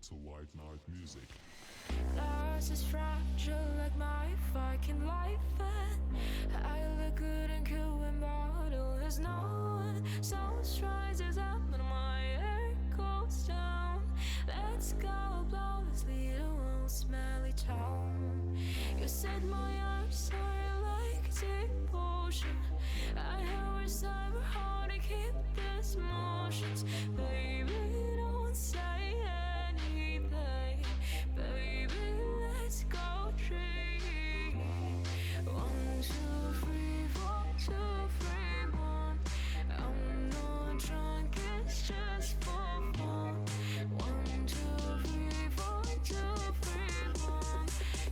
to White Night Music. Love's is fragile like my fucking life, and I look good and cool when bottle is no one. So rises up and my hair goes down. Let's go blow this little old smelly town. You said my arms are like a deep ocean. I have a cyber hard to keep this motions. Baby, don't say anything. Baby, let's go dream. 1, 2, 3, 4, 2, 3, 1. I'm not drunk, it's just for fun. 1, 2, 3, 4, 2, 3, 1.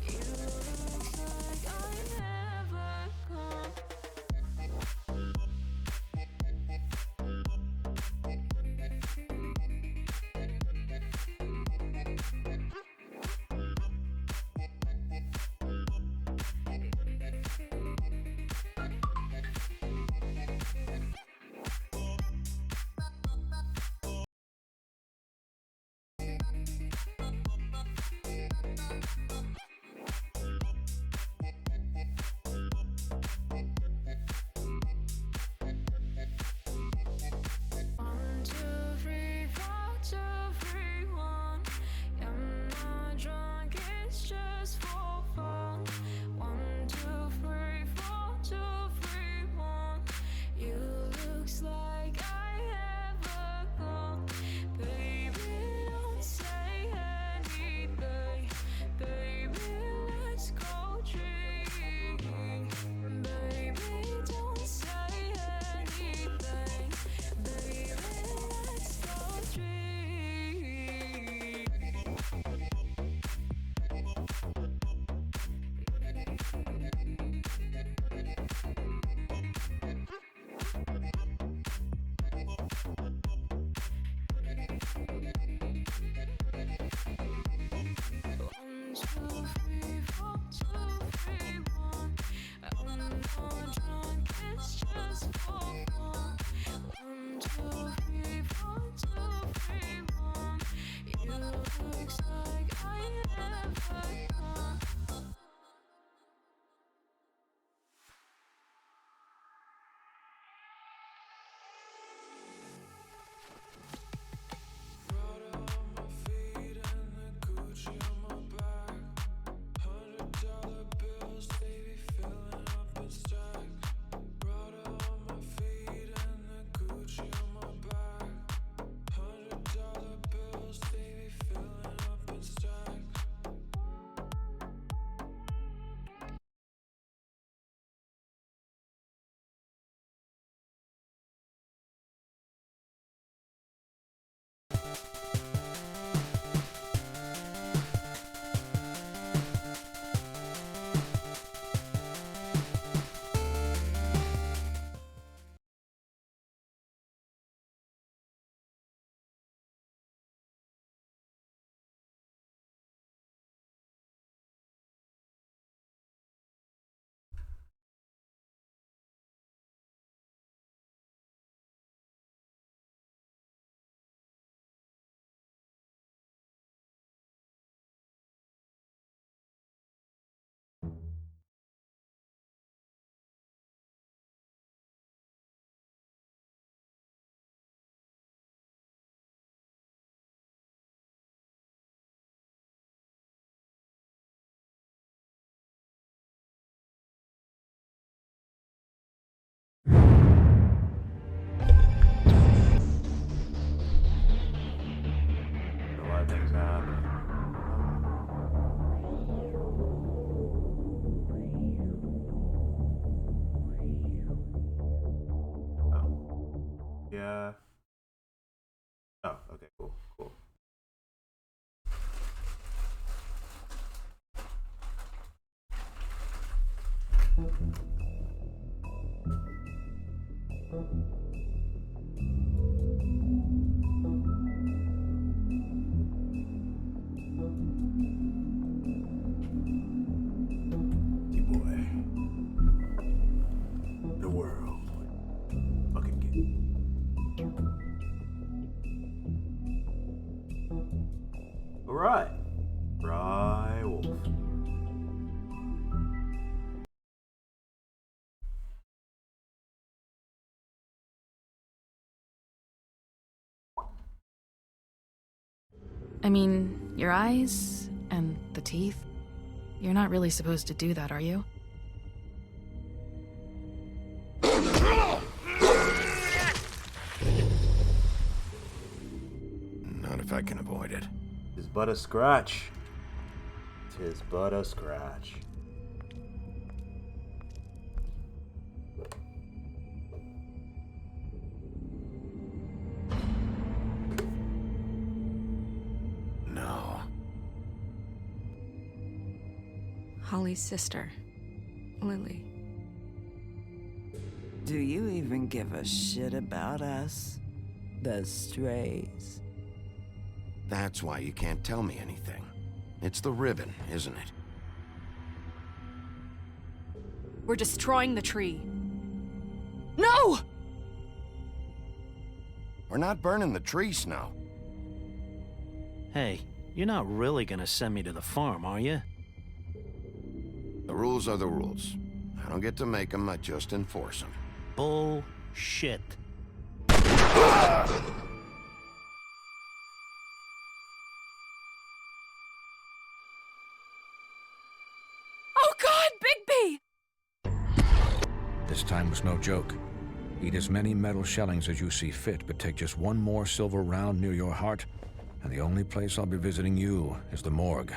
You look like I never gone. A lot of things are happening. Oh. Yeah. Oh, okay, cool, cool. Boy. The world. Fucking get. Alright. Cry wolf. I mean, your eyes and the teeth. You're not really supposed to do that, are you? Not if I can avoid it. 'Tis but a scratch. 'Tis but a scratch. No. Holly's sister, Lily. Do you even give a shit about us? The strays. That's why you can't tell me anything. It's the ribbon, isn't it? We're destroying the tree. No! We're not burning the tree, Snow. Hey, you're not really gonna send me to the farm, are you? The rules are the rules. I don't get to make them, I just enforce them. Bullshit. Oh God, Bigby! This time was no joke. Eat as many metal shellings as you see fit, but take just one more silver round near your heart, and the only place I'll be visiting you is the morgue.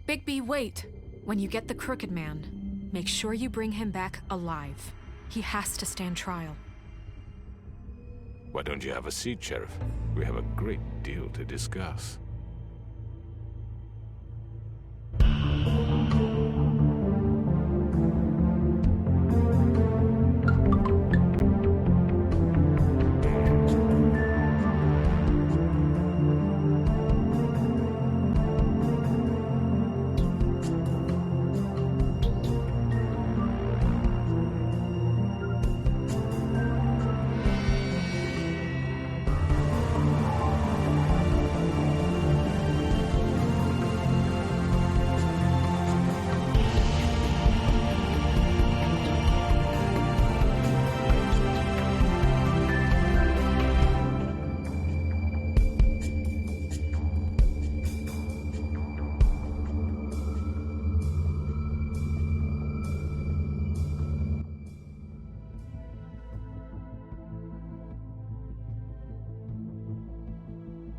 Bigby, wait. When you get the Crooked Man, make sure you bring him back alive. He has to stand trial. Why don't you have a seat, Sheriff? We have a great deal to discuss.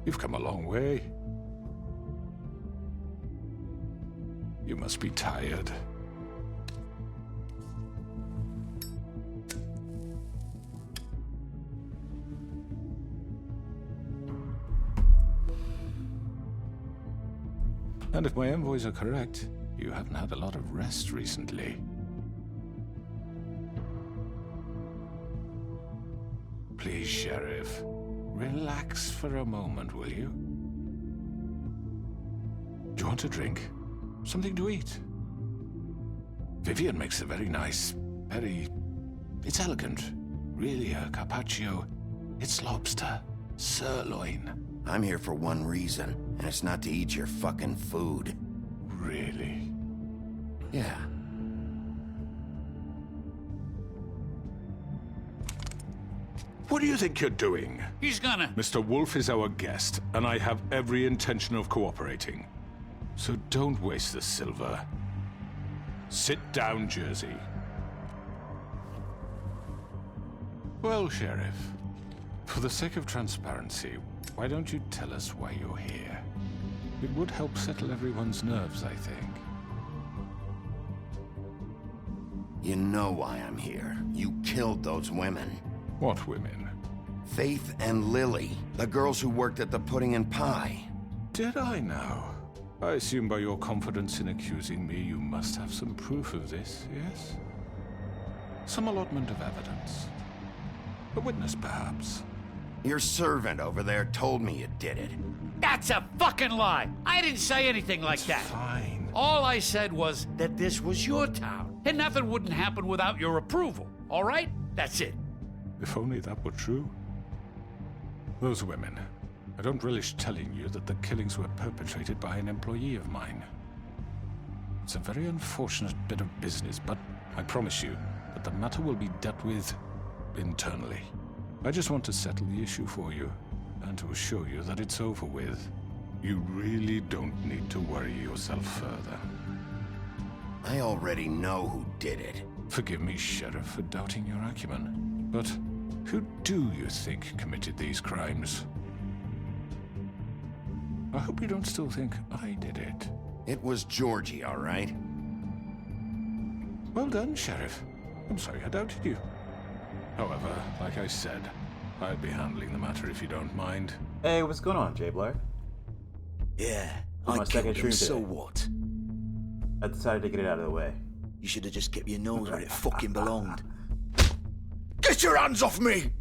You've come a long way. You must be tired. And if my envoys are correct, you haven't had a lot of rest recently. Please, Sheriff. Relax for a moment, will you? Do you want a drink? Something to eat? Vivian makes a very nice, it's elegant. Really a carpaccio. It's lobster. Sirloin. I'm here for one reason, and it's not to eat your fucking food. Really? Yeah. What do you think you're doing? He's gonna... Mr. Wolf is our guest, and I have every intention of cooperating. So don't waste the silver. Sit down, Jersey. Well, Sheriff, for the sake of transparency, why don't you tell us why you're here? It would help settle everyone's nerves, I think. You know why I'm here. You killed those women. What women? Faith and Lily, the girls who worked at the Pudding and Pie. Did I now? I assume by your confidence in accusing me, you must have some proof of this, yes? Some allotment of evidence. A witness, perhaps. Your servant over there told me you did it. That's a fucking lie! I didn't say anything like that. Fine. All I said was that this was your town, and nothing wouldn't happen without your approval, all right? That's it. If only that were true. Those women, I don't relish telling you that the killings were perpetrated by an employee of mine. It's a very unfortunate bit of business, but I promise you that the matter will be dealt with internally. I just want to settle the issue for you, and to assure you that it's over with. You really don't need to worry yourself further. I already know who did it. Forgive me, Sheriff, for doubting your acumen, but who do you think committed these crimes? I hope you don't still think I did it. It was Georgie, all right? Well done, Sheriff. I'm sorry I doubted you. However, like I said, I'd be handling the matter if you don't mind. Hey, what's going on, Jay Blair? Yeah, My I second killed him, stream so today. what? I decided to get it out of the way. You should have just kept your nose where it fucking belonged. Get your hands off me!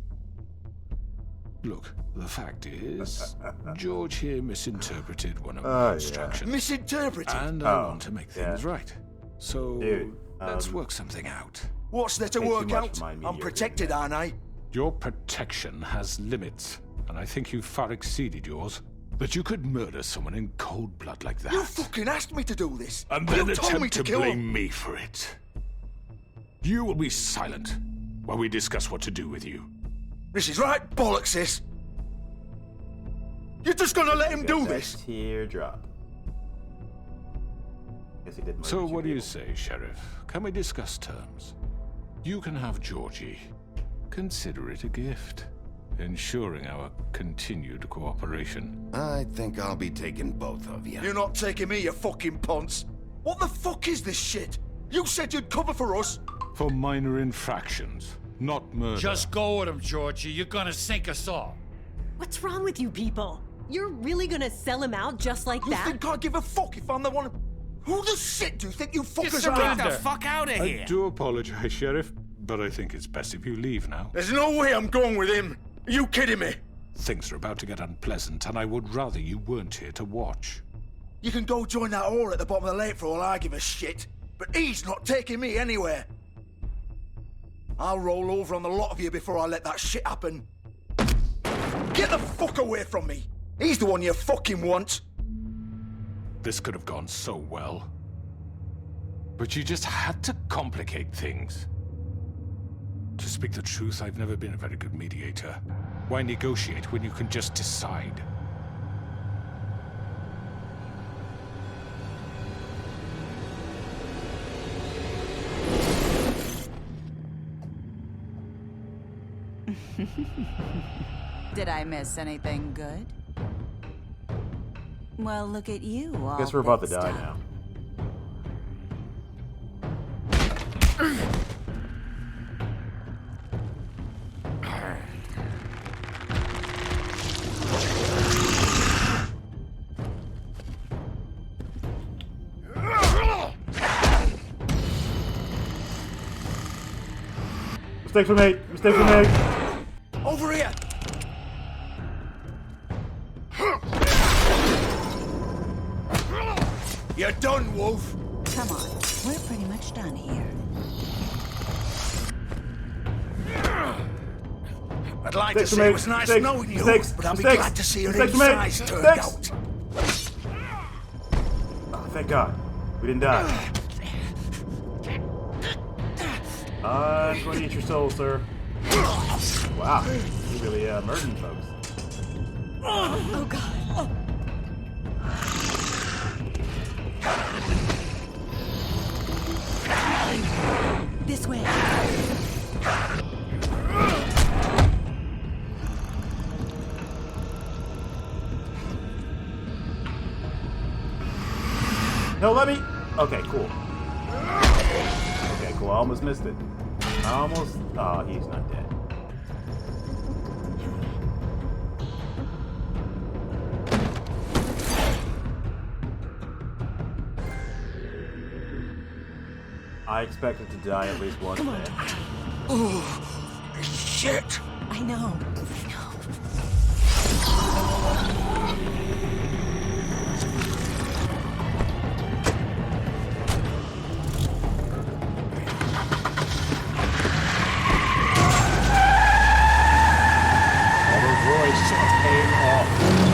Look, the fact is, George here misinterpreted one of Oh, my yeah. instructions. Misinterpreted? And I Oh, want to make things right. So, Dude, let's work something out. What's there to Way too work much out? for my I'm mediocre protected, internet. aren't I? Your protection has limits, and I think you've far exceeded yours. That you could murder someone in cold blood like that. You fucking asked me to do this. And you then told me attempt to to kill blame him. me for it. You will be silent while we discuss what to do with you. This is right bollocks, this. You're just gonna let him Got do that this? Teardrop. Guess he did murder So two what do you people. say, Sheriff? Can we discuss terms? You can have Georgie. Consider it a gift, ensuring our continued cooperation. I think I'll be taking both of you. You're not taking me, you fucking ponce. What the fuck is this shit? You said you'd cover for us. For minor infractions, not murder. Just go with him, Georgie. You're gonna sink us all. What's wrong with you people? You're really gonna sell him out just like You that? think I give a fuck if I'm the one? Who the shit do you think you fuckers surrender. are? The fuck out of I do apologize, Sheriff, but I think it's best if you leave now. There's no way I'm going with him. Are you kidding me? Things are about to get unpleasant, and I would rather you weren't here to watch. You can go join that whore at the bottom of the lake for all I give a shit. But he's not taking me anywhere. I'll roll over on the lot of you before I let that shit happen. Get the fuck away from me. He's the one you fucking want. This could have gone so well. But you just had to complicate things. To speak the truth, I've never been a very good mediator. Why negotiate when you can just decide? Did I miss anything good? Well, look at you, all Guess we're about to fixed die up. now. Mistake for me! Mistake for me! Over here. You're done, Wolf. Come on, we're pretty much done here. I'd like to Mistakes say for it me. was nice Mistakes. knowing you, Mistakes. but I'll be Mistakes. glad to see your Mistakes for me. insides turned Mistakes. out. Oh, thank God. We didn't die. I'm going to eat your soul, sir. Wow. You really murdering folks. Oh god. This way. No, let me. Okay, cool. Okay, cool. I almost missed it. I almost. Oh, he's not dead. I expected to die at least once there. Oh, shit. I know. All those droids just paying off.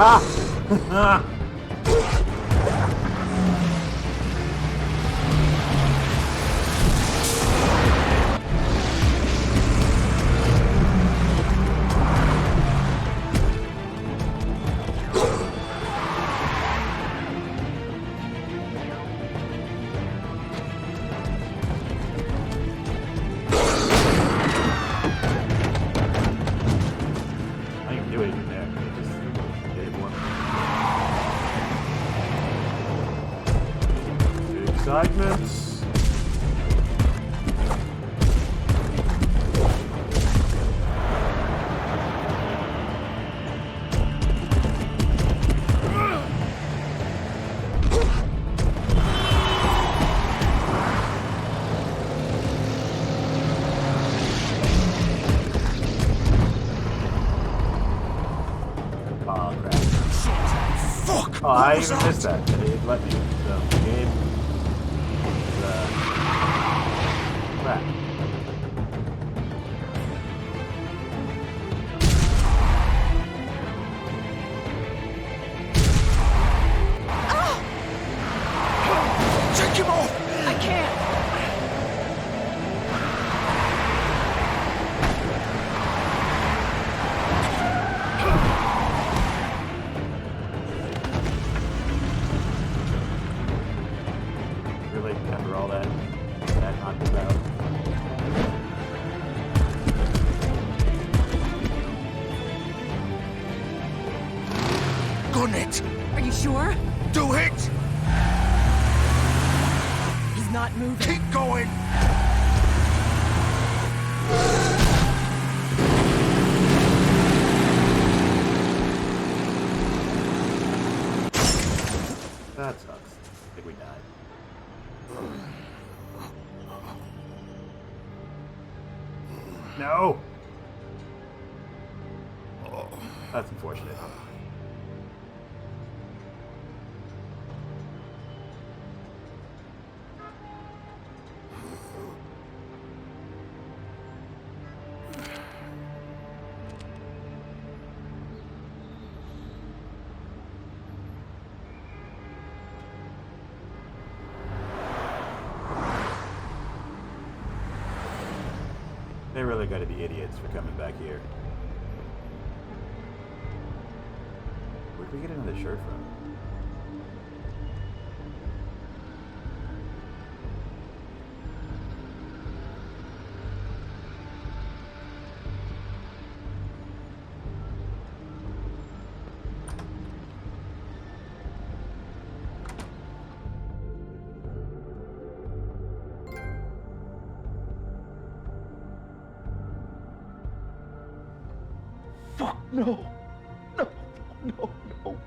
Ah! I didn't do anything there. It just did it one. Excitements. Oh, crap. Fuck! Oh, I even missed that. It let me. So, the game is, crap. Take him off! I can't. Really, after all that knocked us out. Gun it! Are you sure? Do it! He's not moving. Keep going! That sucks. I think we died. No! That's unfortunate. They really gotta be idiots for coming back here. Where'd we get another shirt from? Fuck, no. No, no, no.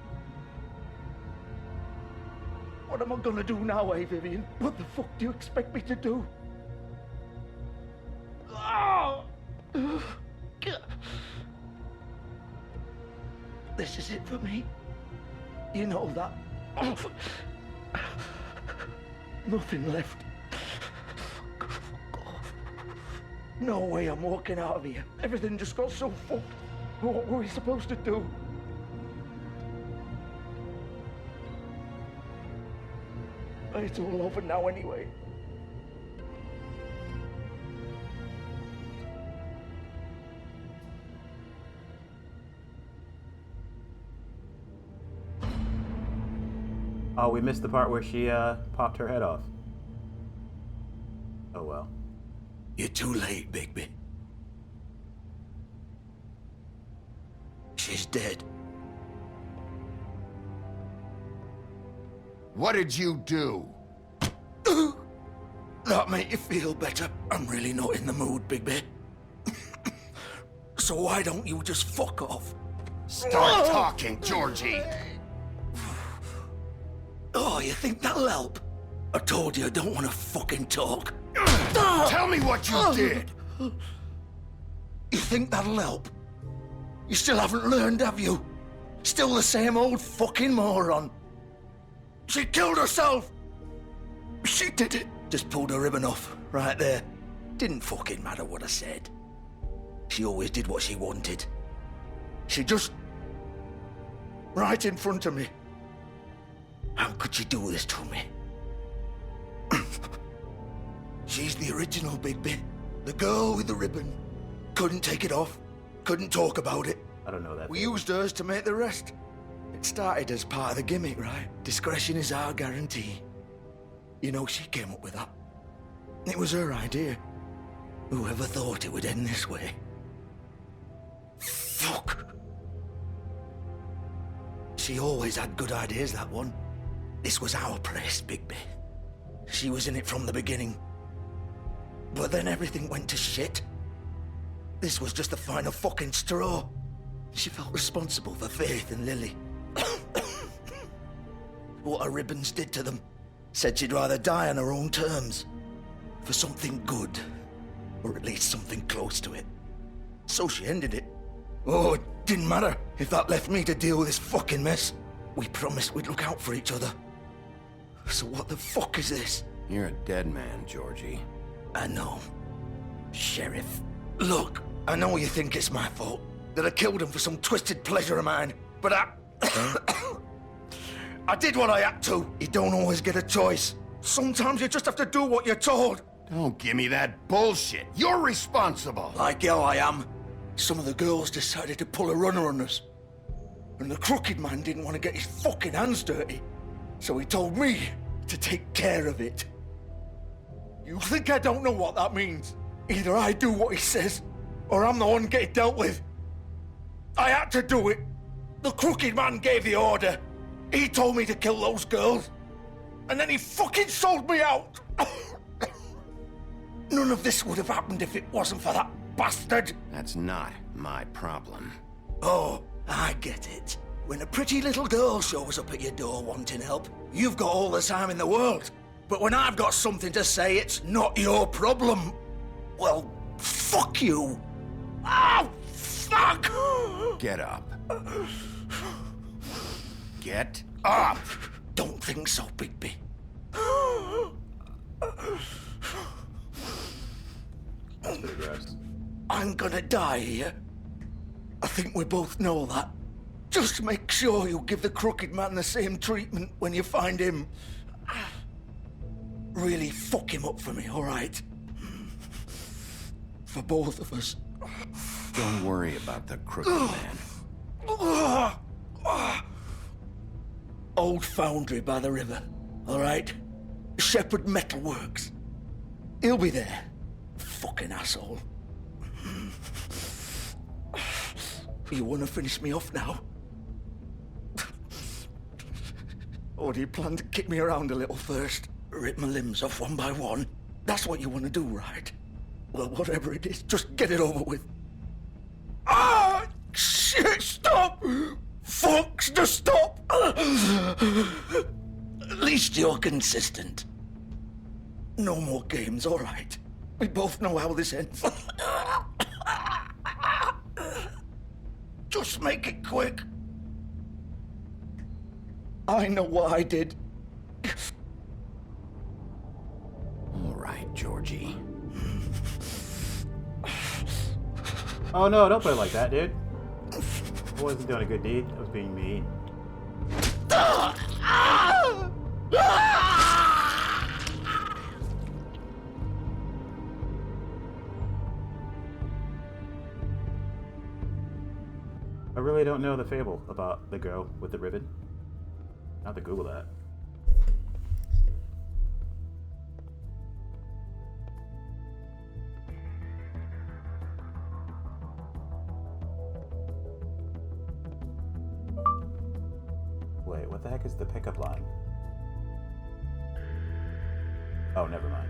What am I gonna do now, Vivian? What the fuck do you expect me to do? Oh! This is it for me. You know that. Nothing left. Fuck off. No way I'm walking out of here. Everything just got so fucked. What were we supposed to do? It's all over now anyway. Oh, we missed the part where she popped her head off. Oh well. You're too late, Bigby. She's dead. What did you do? That make you feel better? I'm really not in the mood, Bigby. So why don't you just fuck off? Start talking, Georgie. Oh, you think that'll help? I told you I don't want to fucking talk. Tell me what you did. You think that'll help? You still haven't learned, have you? Still the same old fucking moron. She killed herself. She did it. Just pulled her ribbon off, right there. Didn't fucking matter what I said. She always did what she wanted. She just... Right in front of me. How could she do this to me? She's the original Bigby. The girl with the ribbon. Couldn't take it off. Couldn't talk about it. I don't know that. We used hers to make the rest. It started as part of the gimmick, right? Discretion is our guarantee. You know, she came up with that. It was her idea. Whoever thought it would end this way? Fuck. She always had good ideas, that one. This was our place, Bigby. She was in it from the beginning. But then everything went to shit. This was just the final fucking straw. She felt responsible for Faith and Lily. What her ribbons did to them. Said she'd rather die on her own terms. For something good. Or at least something close to it. So she ended it. Oh, it didn't matter if that left me to deal with this fucking mess. We promised we'd look out for each other. So what the fuck is this? You're a dead man, Georgie. I know. Sheriff. Look, I know you think it's my fault. That I killed him for some twisted pleasure of mine. But I did what I had to. You don't always get a choice. Sometimes you just have to do what you're told. Don't give me that bullshit. You're responsible. Like hell I am. Some of the girls decided to pull a runner on us. And the crooked man didn't want to get his fucking hands dirty. So he told me to take care of it. You think I don't know what that means? Either I do what he says, or I'm the one getting dealt with. I had to do it. The crooked man gave the order. He told me to kill those girls. And then he fucking sold me out. None of this would have happened if it wasn't for that bastard. That's not my problem. Oh, I get it. When a pretty little girl shows up at your door wanting help, you've got all the time in the world. But when I've got something to say, it's not your problem. Well, fuck you. Oh, fuck! Get up. Get up! Don't think so, Bigby. That's pretty gross. I'm gonna die here. I think we both know that. Just make sure you give the crooked man the same treatment when you find him. Really fuck him up for me, all right? For both of us. Don't worry about the crooked man. Old foundry by the river, all right? Shepherd Metalworks. He'll be there. Fucking asshole. You want to finish me off now? Or do you plan to kick me around a little first? Rip my limbs off one by one? That's what you want to do, right? Well, whatever it is, just get it over with. Ah! Shit, stop! Fucks to stop! At least you're consistent. No more games, all right? We both know how this ends. Just make it quick. I know what I did. All right, Georgie. Oh no, don't put it like that, dude. I wasn't doing a good deed. I was being mean. I really don't know the fable about the girl with the ribbon. I'll have to Google that. Wait, what the heck is the pickup line? Oh, never mind.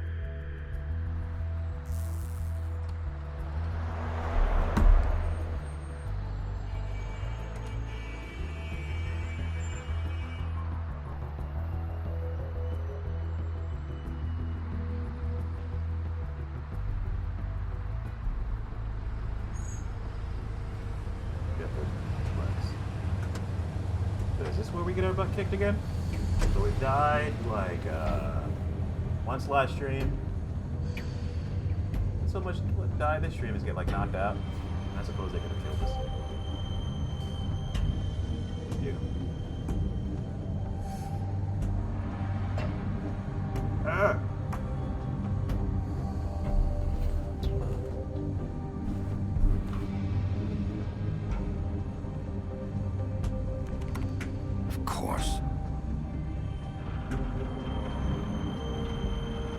Is this where we get our butt kicked again? So we died like once last stream. So much die this stream is get like knocked out. I suppose they could have killed us. you. Ah! Of course.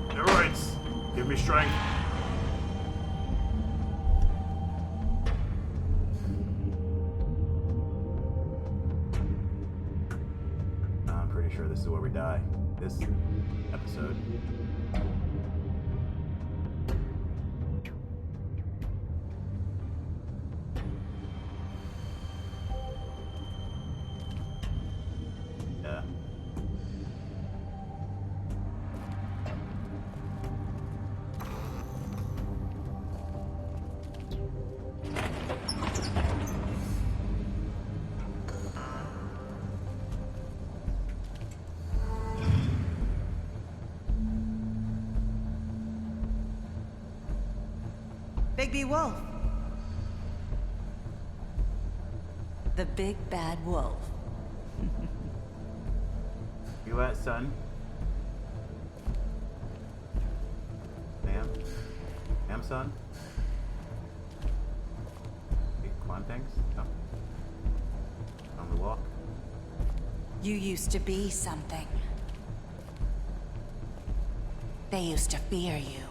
Steroids! Give me strength. I'm pretty sure this is where we die. This episode. Yeah. Bigby Wolf. The big bad wolf. You at, son? Ma'am? Ma'am, son? Big Quan things? No? On the walk? You used to be something. They used to fear you.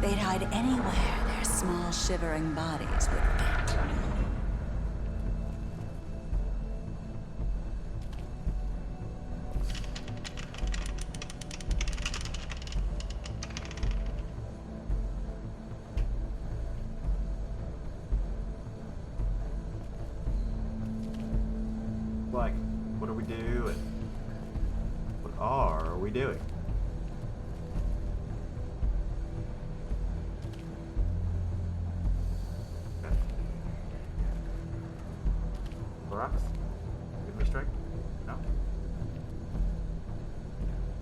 They'd hide anywhere their small, shivering bodies would fit. Like, what are we doing? What are we doing? Okay. Rocks? Give me a strike? No?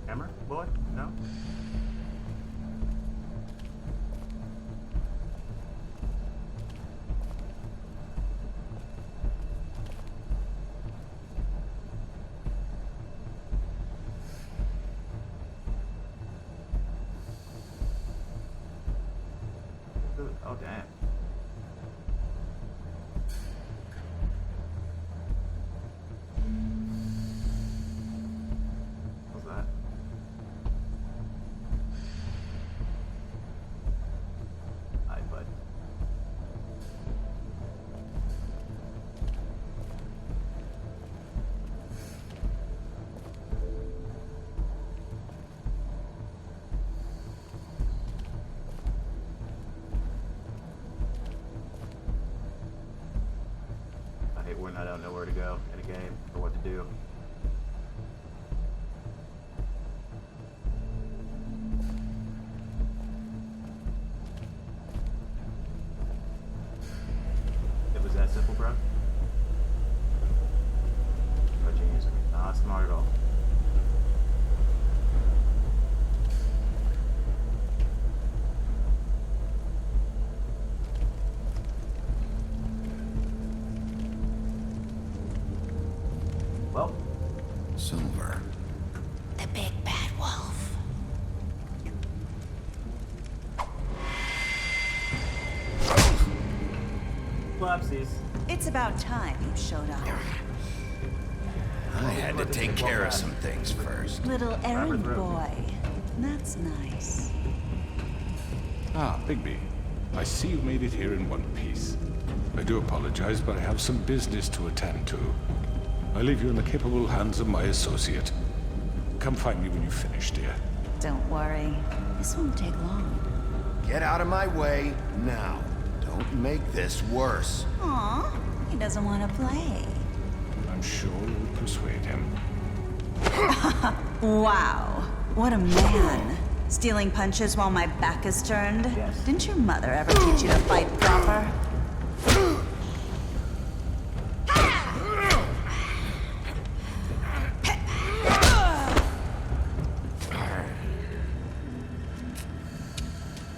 Hammer? Boy? No? Oh, damn. What's that? Hi, bud. I hate when I don't know where to go in a game or what to do. It was that simple, bro? Oh, genius. Not smart at all. Well, Silver. The big bad wolf. flopsies. It's about time you showed up. I had to take care of some things first. Little errand boy. That's nice. Ah, Bigby. I see you made it here in one piece. I do apologize, but I have some business to attend to. I leave you in the capable hands of my associate. Come find me when you finish, dear. Don't worry. This won't take long. Get out of my way now. Don't make this worse. Aw, he doesn't want to play. I'm sure you'll persuade him. Wow, what a man. Stealing punches while my back is turned? Yes. Didn't your mother ever teach you to fight proper?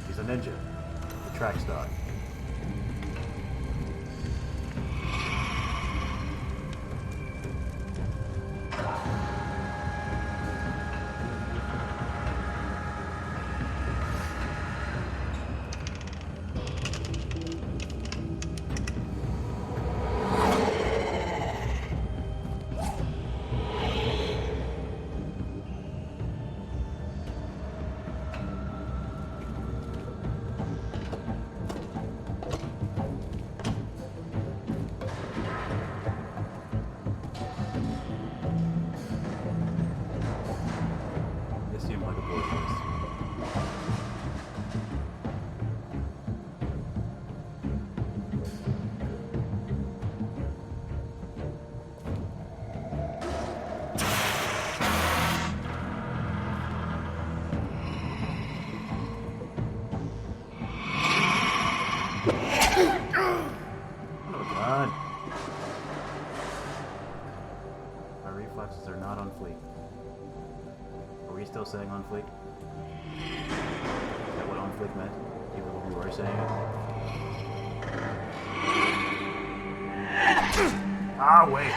He's a ninja. A track star. This seemed like a poor choice. Oh God. My reflexes are not on fleek. Are we still saying on fleek? Is that what on fleek meant? Even when we were saying it? Ah, wait.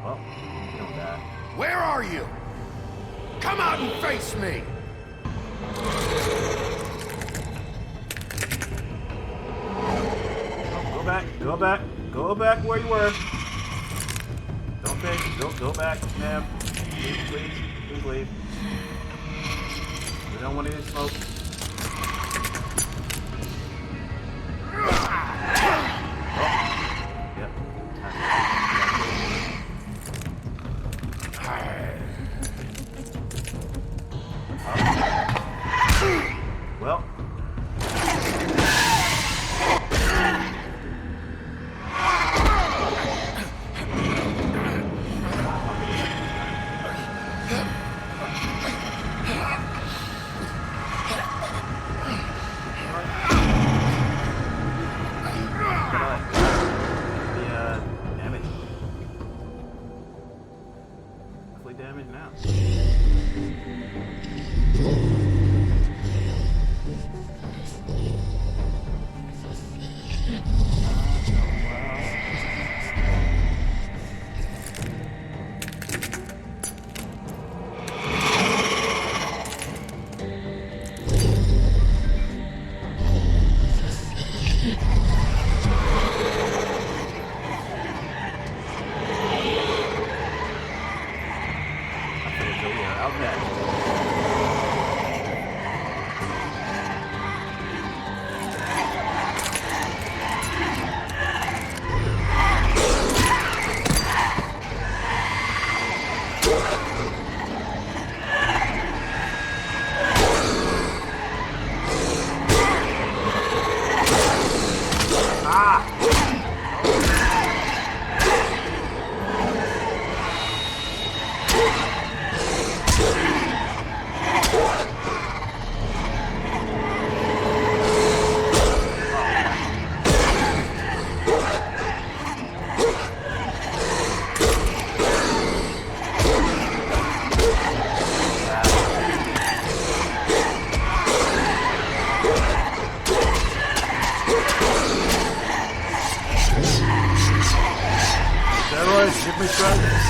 Well, you know that. Where are you? Come out and face me! Go back, go back, go back where you were. Don't think, go back, ma'am. Please leave. We don't want any smoke. Well. Damage now. Steroids, give me drugs.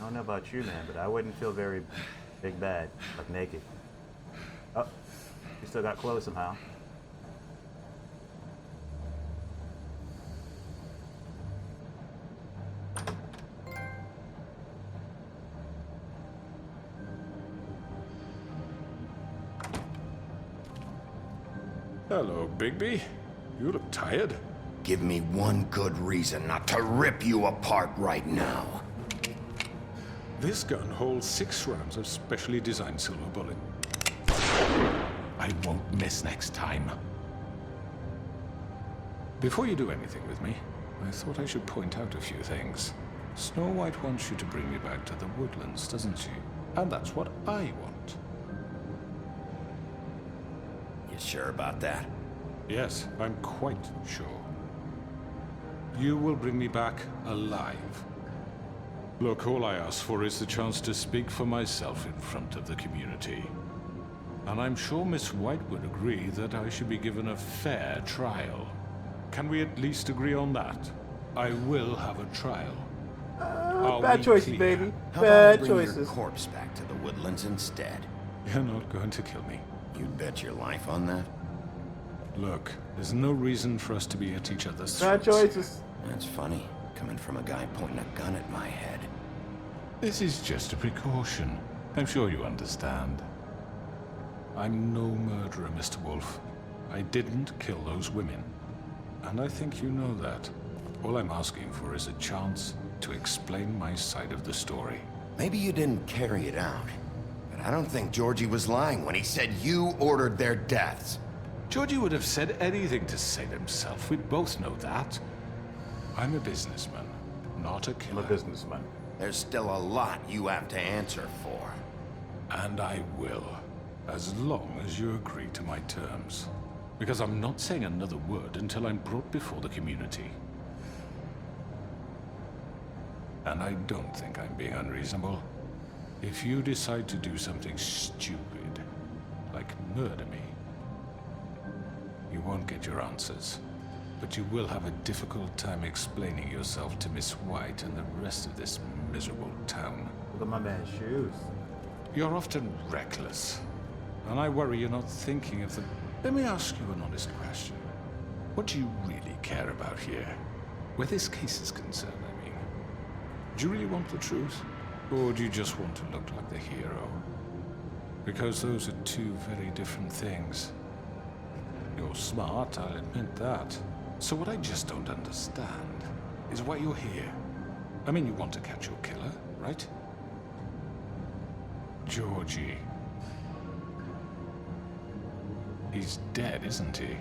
I don't know about you, man, but I wouldn't feel very big bad, like naked. Oh, you still got clothes somehow. Hello, Bigby. You look tired. Give me one good reason not to rip you apart right now. This gun holds 6 rounds of specially designed silver bullet. I won't miss next time. Before you do anything with me, I thought I should point out a few things. Snow White wants you to bring me back to the woodlands, doesn't she? And that's what I want. You sure about that? Yes, I'm quite sure. You will bring me back alive. Look, all I ask for is the chance to speak for myself in front of the community. And I'm sure Miss White would agree that I should be given a fair trial. Can we at least agree on that? I will have a trial. Bad choices, baby. How Bad about I bring choices. your corpse back to the woodlands instead? You're not going to kill me. You'd bet your life on that? Look, there's no reason for us to be at each other's Bad throats. choices. That's funny, coming from a guy pointing a gun at my head. This is just a precaution. I'm sure you understand. I'm no murderer, Mr. Wolf. I didn't kill those women. And I think you know that. All I'm asking for is a chance to explain my side of the story. Maybe you didn't carry it out, but I don't think Georgie was lying when he said you ordered their deaths. Georgie would have said anything to save himself. We both know that. I'm a businessman, not a killer. I'm a businessman. There's still a lot you have to answer for. And I will, as long as you agree to my terms. Because I'm not saying another word until I'm brought before the community. And I don't think I'm being unreasonable. If you decide to do something stupid, like murder me, you won't get your answers. But you will have a difficult time explaining yourself to Miss White and the rest of this miserable town. Look at my man's shoes. You're often reckless, and I worry you're not thinking of the... Let me ask you an honest question. What do you really care about here? Where this case is concerned, I mean. Do you really want the truth? Or do you just want to look like the hero? Because those are two very different things. You're smart, I'll admit that. So what I just don't understand is why you're here. I mean, you want to catch your killer, right? Georgie. He's dead, isn't he?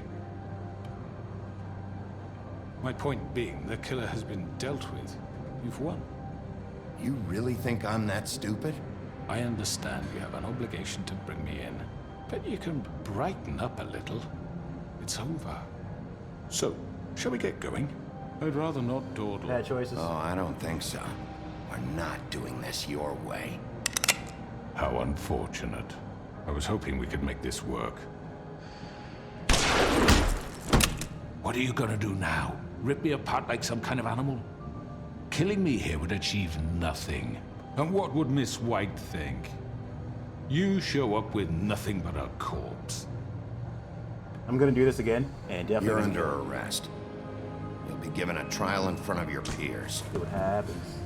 My point being, the killer has been dealt with. You've won. You really think I'm that stupid? I understand you have an obligation to bring me in, but you can brighten up a little. It's over. So, shall we get going? I'd rather not dawdle. Bad choices. Oh, I don't think so. We're not doing this your way. How unfortunate. I was hoping we could make this work. What are you gonna do now? Rip me apart like some kind of animal? Killing me here would achieve nothing. And what would Miss White think? You show up with nothing but a corpse. I'm gonna do this again, and definitely. You're under arrest. You'll be given a trial in front of your peers. See what happens.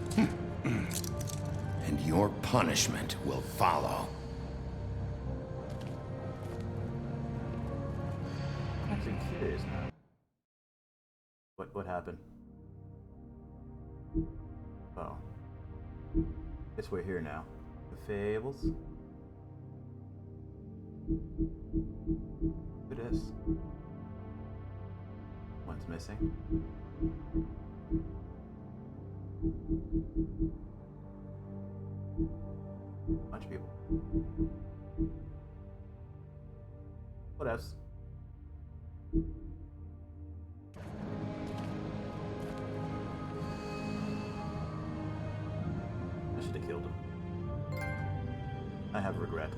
And your punishment will follow. I'm actually curious now. What happened? Oh. Guess we're here now. The Fables? Who this? One's missing. Bunch of people. What else? I should have killed him. I have regret.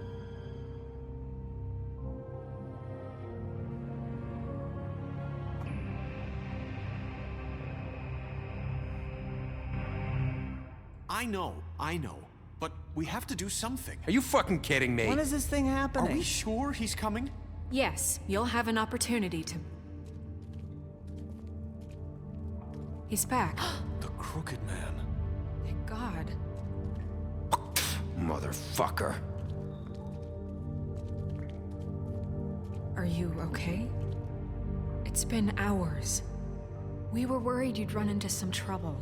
I know I know. But we have to do something. Are you fucking kidding me? When is this thing happening? Are we sure he's coming? Yes, you'll have an opportunity to... He's back. The Crooked Man. Thank God. Motherfucker. Are you okay? It's been hours. We were worried you'd run into some trouble.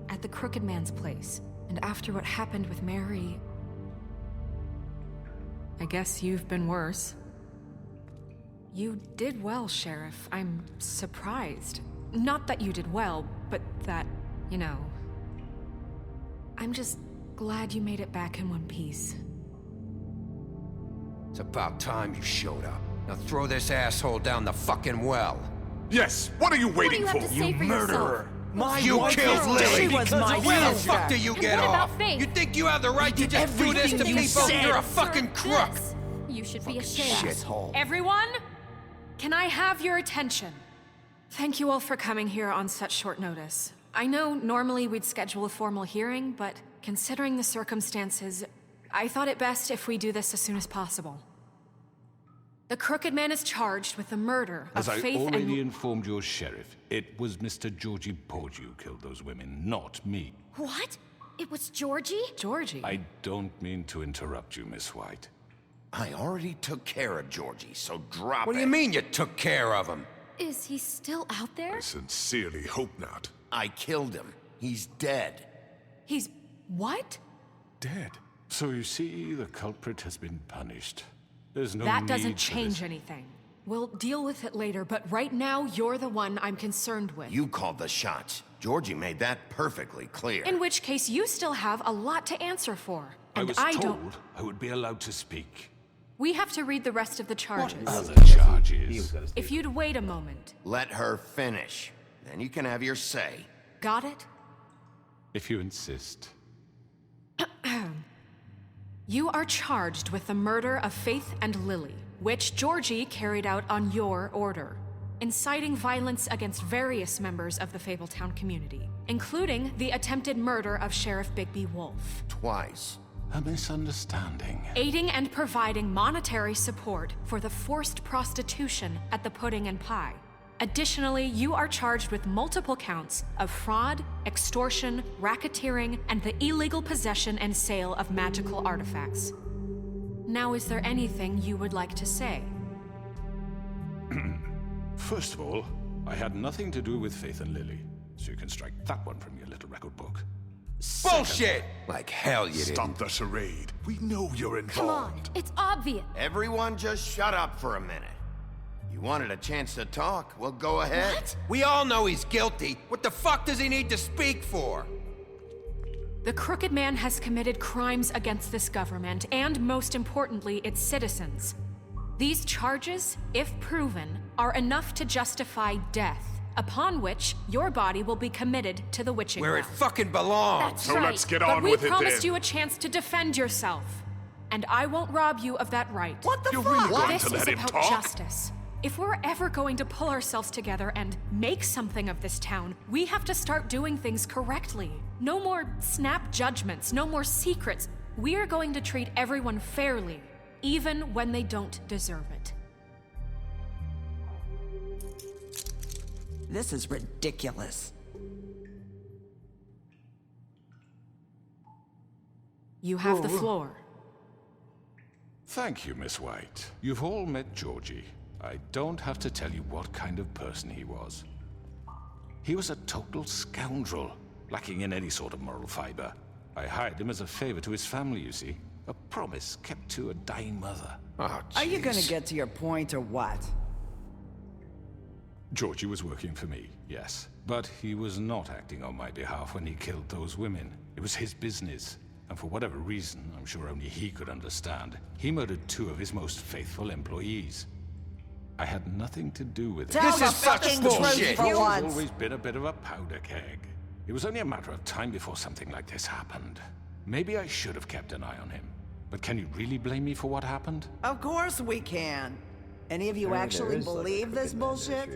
At the Crooked Man's place. And after what happened with Mary... I guess you've been worse. You did well, Sheriff. I'm surprised. Not that you did well, but that, you know... I'm just glad you made it back in one piece. It's about time you showed up. Now throw this asshole down the fucking well. Yes, what are you waiting What do you have to say for murderer! yourself? You killed Lily! She was my Where the sister. fuck do you And get what off? about Faith? You think you have the right to just do this to Everything you people? said. You're a fucking crook! This. You should be ashamed. Shithole. Everyone, can I have your attention? Thank you all for coming here on such short notice. I know normally we'd schedule a formal hearing, but considering the circumstances, I thought it best if we do this as soon as possible. The Crooked Man is charged with the murder of As I Faith already and... informed your sheriff, it was Mr. Georgie Porgy who killed those women, not me. What? It was Georgie? Georgie? I don't mean to interrupt you, Miss White. I already took care of Georgie, so drop What it. do you mean you took care of him? Is he still out there? I sincerely hope not. I killed him. He's dead. He's... what? Dead. So you see, the culprit has been punished. There's no That need doesn't for change this. anything. We'll deal with it later, but right now, you're the one I'm concerned with. You called the shots. Georgie made that perfectly clear. In which case, you still have a lot to answer for. I And was I told don't... I would be allowed to speak. We have to read the rest of the charges. Other charges. If you'd wait a moment. Let her finish. Then you can have your say. Got it? If you insist. You are charged with the murder of Faith and Lily, which Georgie carried out on your order, inciting violence against various members of the Fabletown community, including the attempted murder of Sheriff Bigby Wolf. Twice. A misunderstanding. Aiding and providing monetary support for the forced prostitution at the Pudding and Pie. Additionally, you are charged with multiple counts of fraud, extortion, racketeering, and the illegal possession and sale of magical artifacts. Now, is there anything you would like to say? First of all, I had nothing to do with Faith and Lily, so you can strike that one from your little record book. Bullshit! Like hell you didn't. Stop the charade. We know you're involved. Come on, it's obvious. Everyone just shut up for a minute. You wanted a chance to talk? Well, go ahead. What? We all know he's guilty. What the fuck does he need to speak for? The Crooked Man has committed crimes against this government and, most importantly, its citizens. These charges, if proven, are enough to justify death, upon which your body will be committed to the witching Where well. it fucking belongs. That's So right. let's get But on we with it promised then. you a chance to defend yourself, and I won't rob you of that right. What the You're fuck? really going This to is let him about talk? justice. If we're ever going to pull ourselves together and make something of this town, we have to start doing things correctly. No more snap judgments, no more secrets. We are going to treat everyone fairly, even when they don't deserve it. This is ridiculous. You have the floor. Thank you, Miss White. You've all met Georgie. I don't have to tell you what kind of person he was. He was a total scoundrel, lacking in any sort of moral fiber. I hired him as a favor to his family, you see. A promise kept to a dying mother. Oh, Are you gonna jeez. get to your point or what? Georgie was working for me, yes. But he was not acting on my behalf when he killed those women. It was his business. And for whatever reason, I'm sure only he could understand, he murdered 2 of his most faithful employees. I had nothing to do with it. Tell the fucking truth for He's once. always been a bit of a powder keg. It was only a matter of time before something like this happened. Maybe I should have kept an eye on him. But can you really blame me for what happened? Of course we can. Any of you actually believe this bullshit?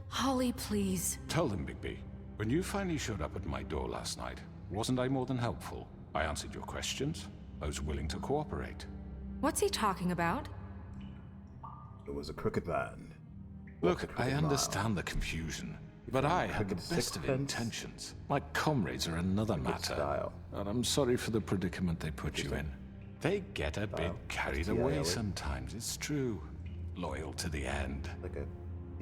Holly, please. Tell them, Bigby. When you finally showed up at my door last night, wasn't I more than helpful? I answered your questions. I was willing to cooperate. What's he talking about? It was a crooked man. Look, I understand the confusion, but I had the best of intentions. My comrades are another matter, and I'm sorry for the predicament they put you in. They get a bit carried away sometimes, it's true. Loyal to the end. Like a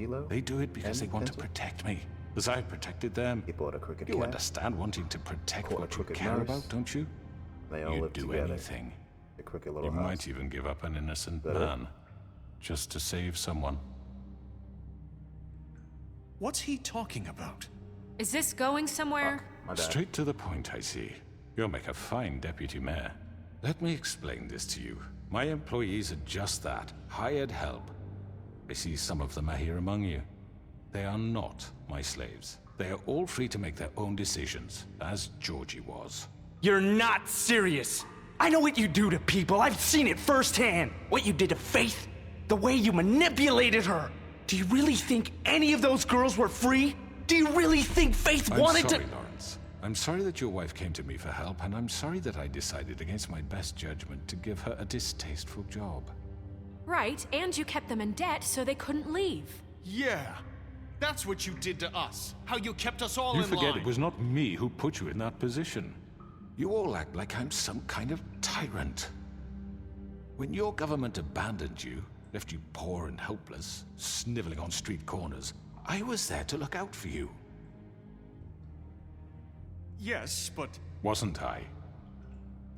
Elo? They do it because they want to protect me, as I've protected them. He bought a crooked You cat. understand wanting to protect Caught a what you crooked care mouse. about, don't you? They all You'd live do together. anything. The crooked little You house. might even give up an innocent Better. man, just to save someone. What's he talking about? Is this going somewhere? My bad. Straight to the point, I see. You'll make a fine deputy mayor. Let me explain this to you. My employees are just that, hired help. I see some of them are here among you. They are not my slaves. They are all free to make their own decisions, as Georgie was. You're not serious. I know what you do to people. I've seen it firsthand. What you did to Faith. The way you manipulated her. Do you really think any of those girls were free? Do you really think Faith wanted I'm sorry, to— Lawrence. I'm sorry that your wife came to me for help, and I'm sorry that I decided against my best judgment to give her a distasteful job. Right, and you kept them in debt so they couldn't leave. Yeah. That's what you did to us. How you kept us all You in forget line. it was not me who put you in that position. You all act like I'm some kind of tyrant. When your government abandoned you, left you poor and helpless, sniveling on street corners, I was there to look out for you. Yes, but... Wasn't I?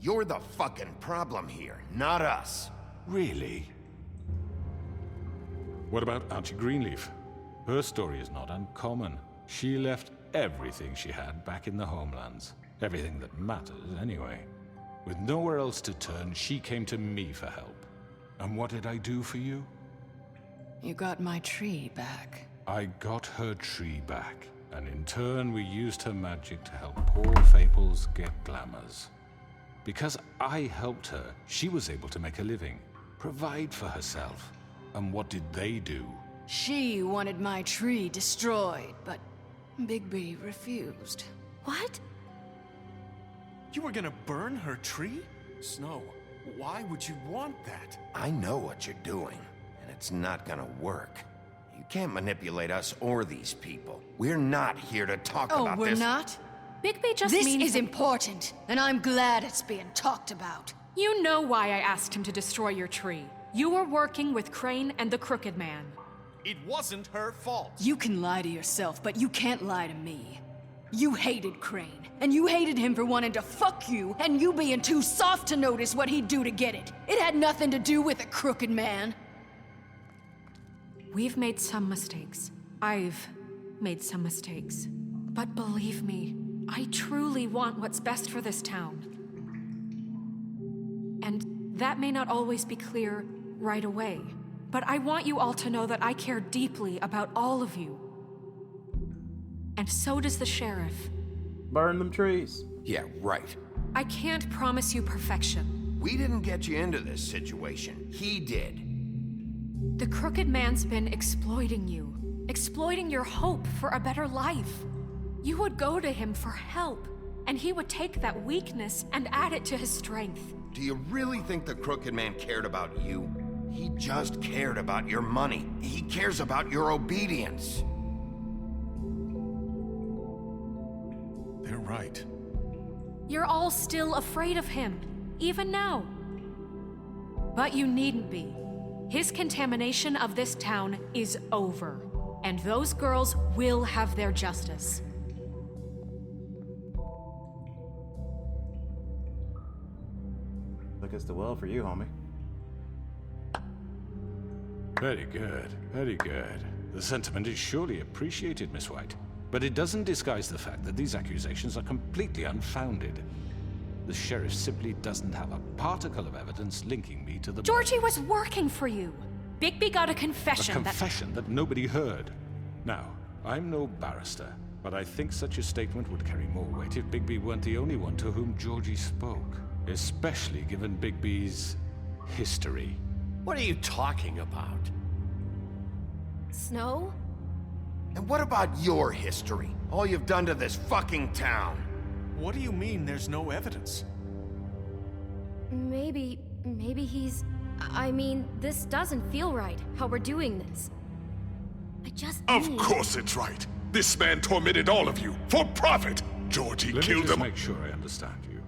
You're the fucking problem here, not us. Really? What about Auntie Greenleaf? Her story is not uncommon. She left everything she had back in the homelands. Everything that matters, anyway. With nowhere else to turn, she came to me for help. And what did I do for you? You got my tree back. I got her tree back, and in turn we used her magic to help poor Faples get glamours. Because I helped her, she was able to make a living, provide for herself. And what did they do? She wanted my tree destroyed, but Bigby refused. What? You were gonna burn her tree? Snow, why would you want that? I know what you're doing, and it's not gonna work. You can't manipulate us or these people. We're not here to talk Oh, about we're this. not? Bigby just This means is important, and I'm glad it's being talked about. You know why I asked him to destroy your tree. You were working with Crane and the Crooked Man. It wasn't her fault. You can lie to yourself, but you can't lie to me. You hated Crane, and you hated him for wanting to fuck you, and you being too soft to notice what he'd do to get it. It had nothing to do with a Crooked Man. We've made some mistakes. I've made some mistakes. But believe me, I truly want what's best for this town. And that may not always be clear right away, but I want you all to know that I care deeply about all of you. And so does the sheriff. Burn them trees. Yeah, right. I can't promise you perfection. We didn't get you into this situation. He did. The Crooked Man's been exploiting you, exploiting your hope for a better life. You would go to him for help, and he would take that weakness and add it to his strength. Do you really think the Crooked Man cared about you? He just cared about your money. He cares about your obedience. They're right. You're all still afraid of him, even now. But you needn't be. His contamination of this town is over, and those girls will have their justice. Look, it's the well for you, homie. Very good, very good. The sentiment is surely appreciated, Miss White. But it doesn't disguise the fact that these accusations are completely unfounded. The sheriff simply doesn't have a particle of evidence linking me to the... Georgie was working for you. Bigby got a confession A confession that nobody heard. Now, I'm no barrister, but I think such a statement would carry more weight if Bigby weren't the only one to whom Georgie spoke. Especially given Bigby's history. What are you talking about? Snow? And what about your history? All you've done to this fucking town? What do you mean there's no evidence? maybe he's... I mean, this doesn't feel right, how we're doing this. I just Of course it's right. This man tormented all of you, for profit! Georgie Let killed me just him. make sure I understand you.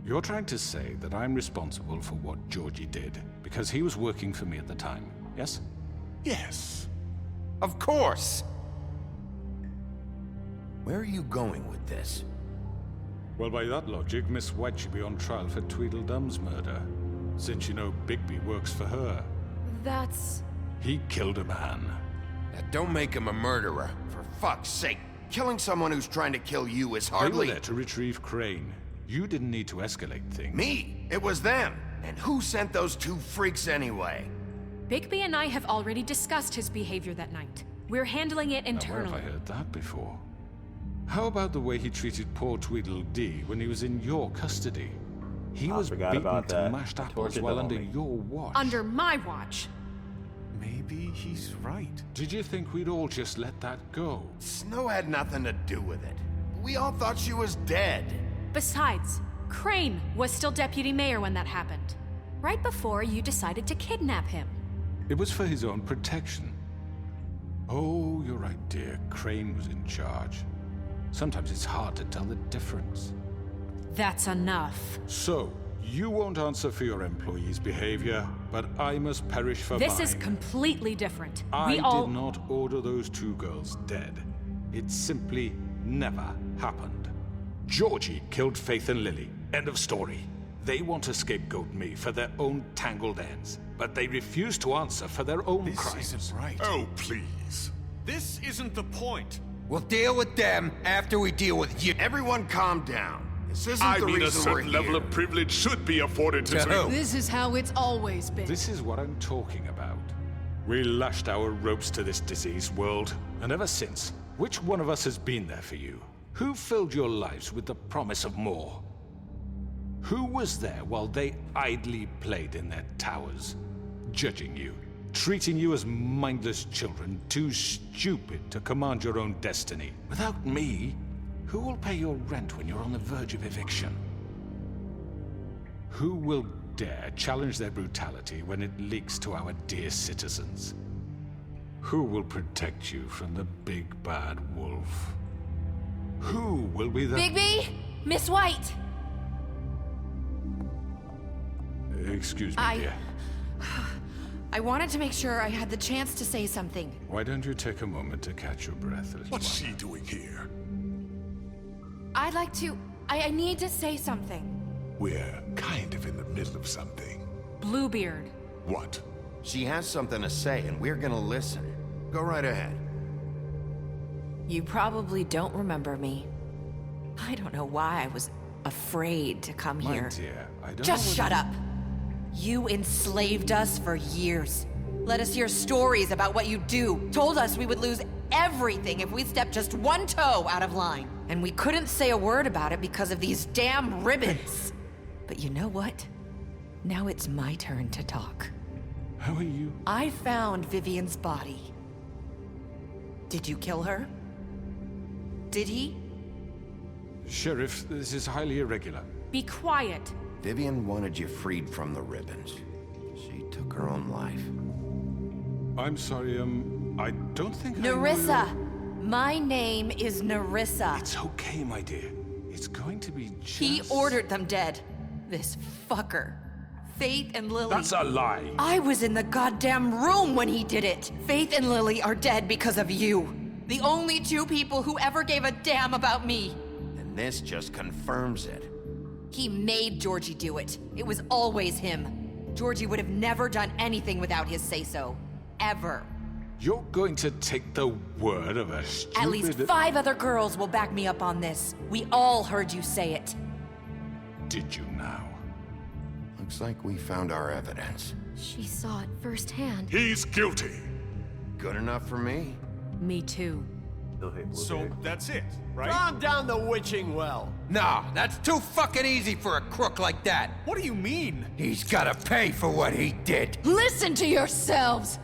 You're trying to say that I'm responsible for what Georgie did, because he was working for me at the time, yes? Yes. Of course! Where are you going with this? Well, by that logic, Miss White should be on trial for Tweedledum's murder, since you know Bigby works for her. That's... He killed a man. Now, don't make him a murderer, for fuck's sake. Killing someone who's trying to kill you is hardly... They were there to retrieve Crane. You didn't need to escalate things. Me? It was them. And who sent those two freaks anyway? Bigby and I have already discussed his behavior that night. We're handling it Now, where internally. have I heard that before? How about the way he treated poor Tweedledee when he was in your custody? He was forgot beaten about to that. mashed I apples tortured while the under homie. your watch. Under my watch. Maybe he's right. Did you think we'd all just let that go? Snow had nothing to do with it. We all thought she was dead. Besides, Crane was still deputy mayor when that happened. Right before you decided to kidnap him. It was for his own protection. Oh, you're right, dear. Crane was in charge. Sometimes it's hard to tell the difference. That's enough. So, you won't answer for your employees' behavior, but I must perish for This mine. is completely different. I We all... did not order those two girls dead. It simply never happened. Georgie killed Faith and Lily. End of story. They want to scapegoat me for their own tangled ends, but they refuse to answer for their own crimes. This isn't right. Oh, please. This isn't the point. We'll deal with them after we deal with you. Everyone calm down. This isn't I the mean, a reason we're certain here. level of privilege should be afforded to me. This is how it's always been. This is what I'm talking about. We lashed our ropes to this diseased world, and ever since, which one of us has been there for you? Who filled your lives with the promise of more? Who was there while they idly played in their towers, judging you, treating you as mindless children, too stupid to command your own destiny? Without me, who will pay your rent when you're on the verge of eviction? Who will dare challenge their brutality when it leaks to our dear citizens? Who will protect you from the big bad wolf? Who will be the... Bigby! Miss White! Excuse me, dear. I wanted to make sure I had the chance to say something. Why don't you take a moment to catch your breath, little What's one? she doing here? I'd like to... I need to say something. We're kind of in the middle of something. Bluebeard. What? She has something to say, and we're gonna listen. Go right ahead. You probably don't remember me. I don't know why I was afraid to come My here. dear, I don't Just know shut up. You enslaved us for years. Let us hear stories about what you do. Told us we would lose everything if we stepped just one toe out of line. And we couldn't say a word about it because of these damn ribbons. But you know what? Now it's my turn to talk. How are you? I found Vivian's body. Did you kill her? Did he? Sheriff, this is highly irregular. Be quiet. Vivian wanted you freed from the ribbons. She took her own life. I'm sorry, I don't think Nerissa! My name is Nerissa. It's okay, my dear. It's going to be just... He ordered them dead. This fucker. Faith and Lily. That's a lie. I was in the goddamn room when he did it. Faith and Lily are dead because of you. The only two people who ever gave a damn about me. And this just confirms it. He made Georgie do it. It was always him. Georgie would have never done anything without his say-so. Ever. You're going to take the word of a stupid... At least 5 other girls will back me up on this. We all heard you say it. Did you now? Looks like we found our evidence. She saw it firsthand. He's guilty. Good enough for me. Me too. So that's it, right? Calm down the witching well. No, that's too fucking easy for a crook like that. What do you mean? He's gotta pay for what he did. Listen to yourselves!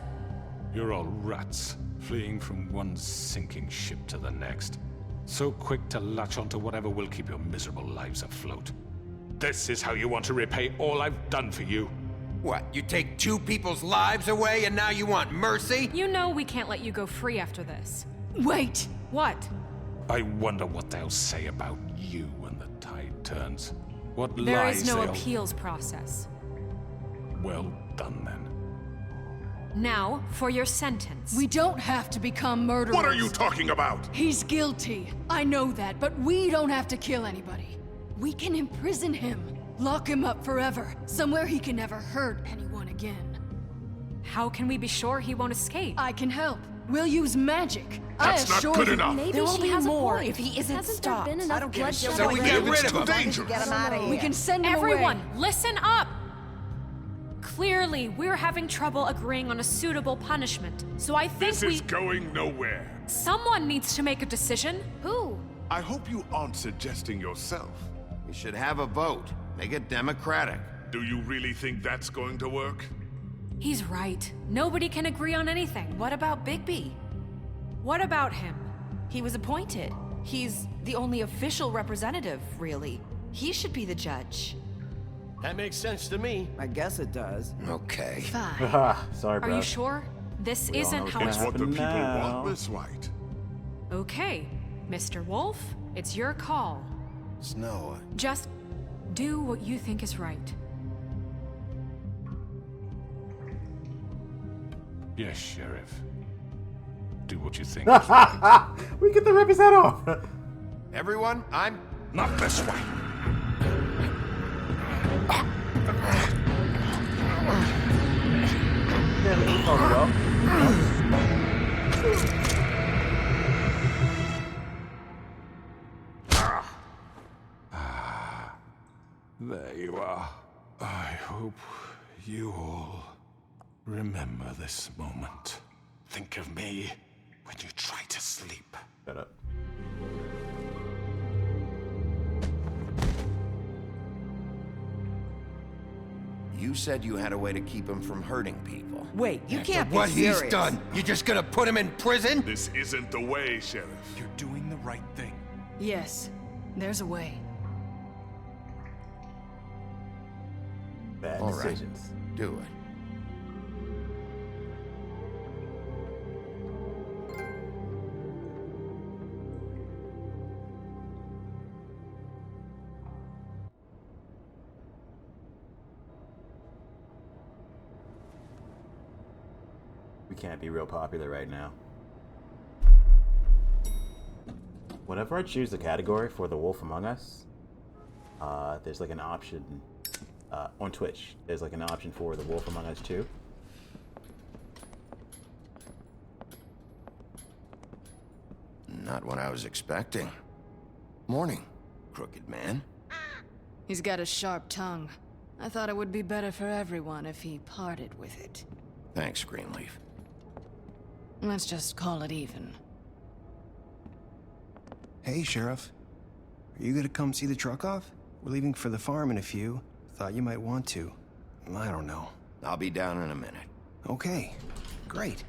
You're all rats, fleeing from one sinking ship to the next. So quick to latch onto whatever will keep your miserable lives afloat. This is how you want to repay all I've done for you? What, you take 2 people's lives away and now you want mercy? You know we can't let you go free after this. Wait! What? I wonder what they'll say about you when the tide turns. What There lies is no they'll... appeals process. Well done, then. Now, for your sentence. We don't have to become murderers. What are you talking about? He's guilty. I know that, but we don't have to kill anybody. We can imprison him. Lock him up forever. Somewhere he can never hurt anyone again. How can we be sure he won't escape? I can help. We'll use magic. That's not good enough. Maybe there will she be has more a point. if he isn't Hasn't stopped. there been enough bloodshed So we already? get rid It's of too him. dangerous. Get him out of here. We can send him Everyone, away. listen up! Clearly, we're having trouble agreeing on a suitable punishment, so I think This is going nowhere. Someone needs to make a decision. Who? I hope you aren't suggesting yourself. We should have a vote. Make it democratic. Do you really think that's going to work? He's right. Nobody can agree on anything. What about Bigby? What about him? He was appointed. He's the only official representative, really. He should be the judge. That makes sense to me. I guess it does. Okay. Fine. Sorry, bro. Are you sure? This We all isn't know how what's It's gonna what the happen people now. want, Miss White. Okay, Mr. Wolf, it's your call. Snow, Just do what you think is right. Yes, Sheriff. Do what you think is right. We get to rip his head off. everyone, I'm... Not this way. Yeah, but he's talking well. There you are. I hope you all remember this moment. Think of me when you try to sleep. Shut up. You said you had a way to keep him from hurting people. Wait, you can't be What serious. he's done, you just gonna put him in prison? This isn't the way, Sheriff. You're doing the right thing. Yes, there's a way. Bad All right. decisions. Do it. We can't be real popular right now. Whenever I choose the category for The Wolf Among Us, there's like an option on Twitch. There's like an option for The Wolf Among Us 2. Not what I was expecting. Morning, crooked man. He's got a sharp tongue. I thought it would be better for everyone if he parted with it. Thanks, Greenleaf. Let's just call it even. Hey, Sheriff. Are you gonna come see the truck off? We're leaving for the farm in a few. Thought you might want to. I don't know. I'll be down in a minute. Okay, great.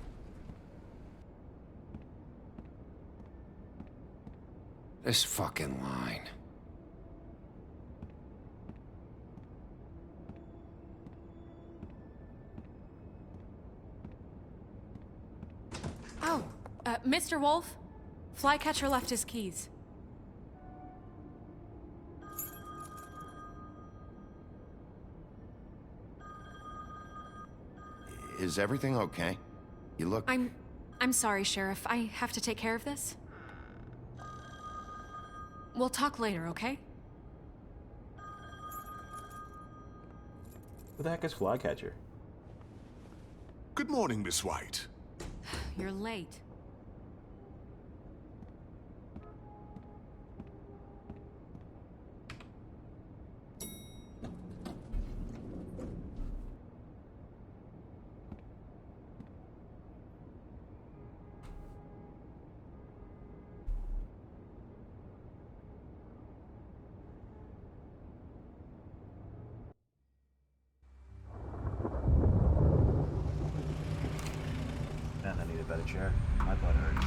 This fucking line. Oh, Mr. Wolf, Flycatcher left his keys. Is everything okay? You look... I'm sorry, Sheriff. I have to take care of this. We'll talk later, okay? Who the heck is Flycatcher? Good morning, Miss White. You're late. Man, I need a better chair. My butt hurts.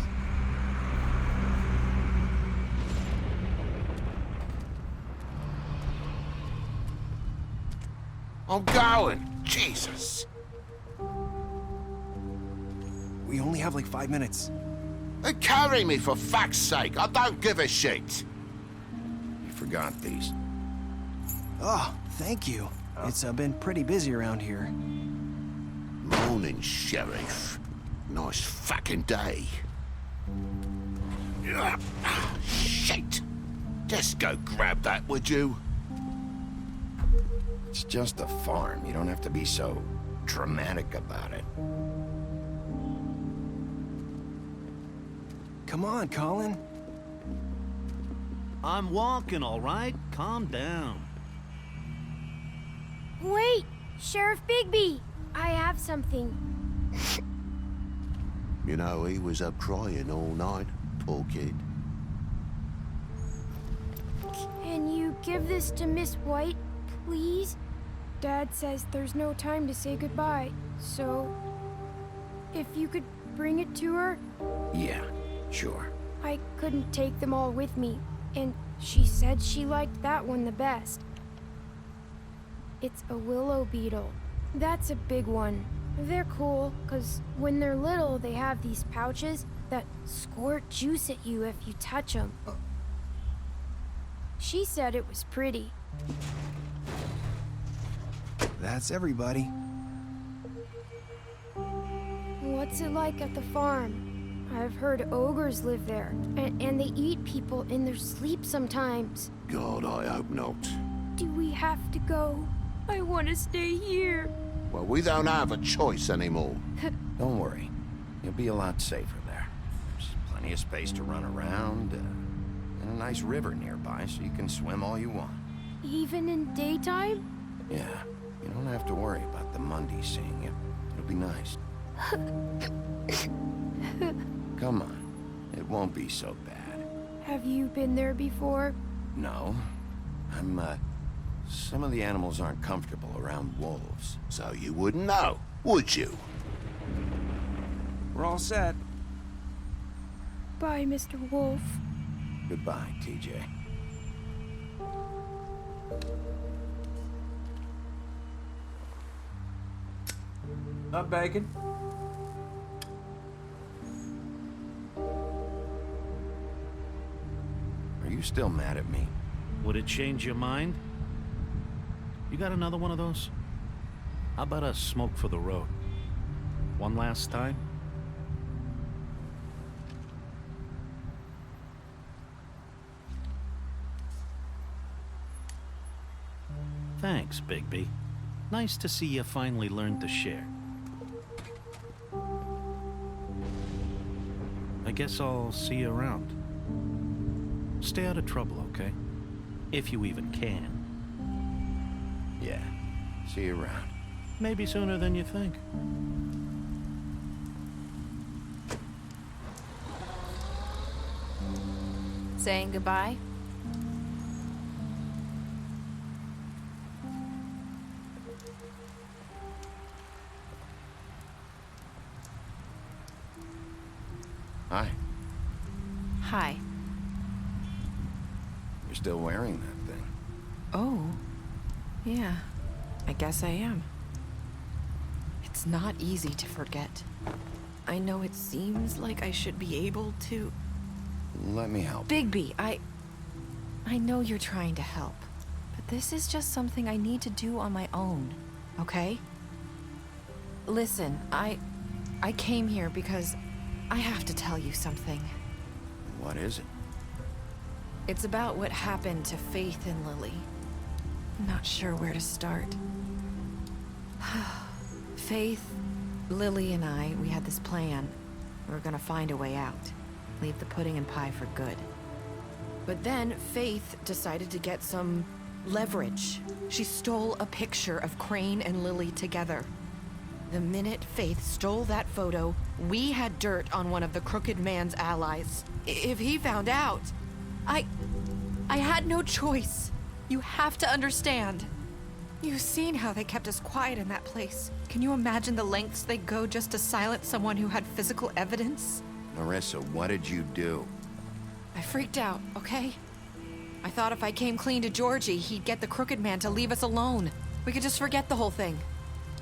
I'm going. Jesus. We only have like 5 minutes. Carry me, for fuck's sake. I don't give a shit. You forgot these. Oh, thank you. It's been pretty busy around here. Morning, Sheriff. Nice fucking day. Ugh, shit. Just go grab that, would you? It's just a farm. You don't have to be so dramatic about it. Come on, Colin. I'm walking, all right? Calm down. Wait! Sheriff Bigby! I have something. You know, he was up crying all night. Poor kid. Can you give this to Miss White, please? Dad says there's no time to say goodbye, so... if you could bring it to her? Yeah, sure. I couldn't take them all with me, and she said she liked that one the best. It's a willow beetle. That's a big one. They're cool, 'cause when they're little, they have these pouches that squirt juice at you if you touch them. She said it was pretty. That's everybody. What's it like at the farm? I've heard ogres live there, and they eat people in their sleep sometimes. God, I hope not. Do we have to go? I want to stay here. Well, we don't have a choice anymore. Don't worry. You'll be a lot safer there. There's plenty of space to run around, and a nice river nearby so you can swim all you want. Even in daytime? Yeah, you don't have to worry about the Mundy seeing you. It'll be nice. Come on. It won't be so bad. Have you been there before? No. Some of the animals aren't comfortable around wolves. So you wouldn't know, would you? We're all set. Bye, Mr. Wolf. Goodbye, TJ. Not bacon. Are you still mad at me? Would it change your mind? You got another one of those? How about a smoke for the road? One last time? Thanks, Bigby. Nice to see you finally learned to share. I guess I'll see you around. Stay out of trouble, okay? If you even can. Yeah. See you around. Maybe sooner than you think. Saying goodbye? Hi. Hi. You're still wearing that thing. Oh. Yeah. I guess I am. It's not easy to forget. I know it seems like I should be able to... Let me help. Bigby, I know you're trying to help, but this is just something I need to do on my own, okay? Listen, I came here because I have to tell you something. What is it? It's about what happened to Faith and Lily. I'm not sure where to start. Faith, Lily, and I, we had this plan. We were gonna find a way out. Leave the pudding and pie for good. But then Faith decided to get some leverage. She stole a picture of Crane and Lily together. The minute Faith stole that photo, we had dirt on one of the Crooked Man's allies. If he found out, I had no choice. You have to understand. You've seen how they kept us quiet in that place. Can you imagine the lengths they go just to silence someone who had physical evidence? Marissa, what did you do? I freaked out, okay? I thought if I came clean to Georgie, he'd get the Crooked Man to leave us alone. We could just forget the whole thing.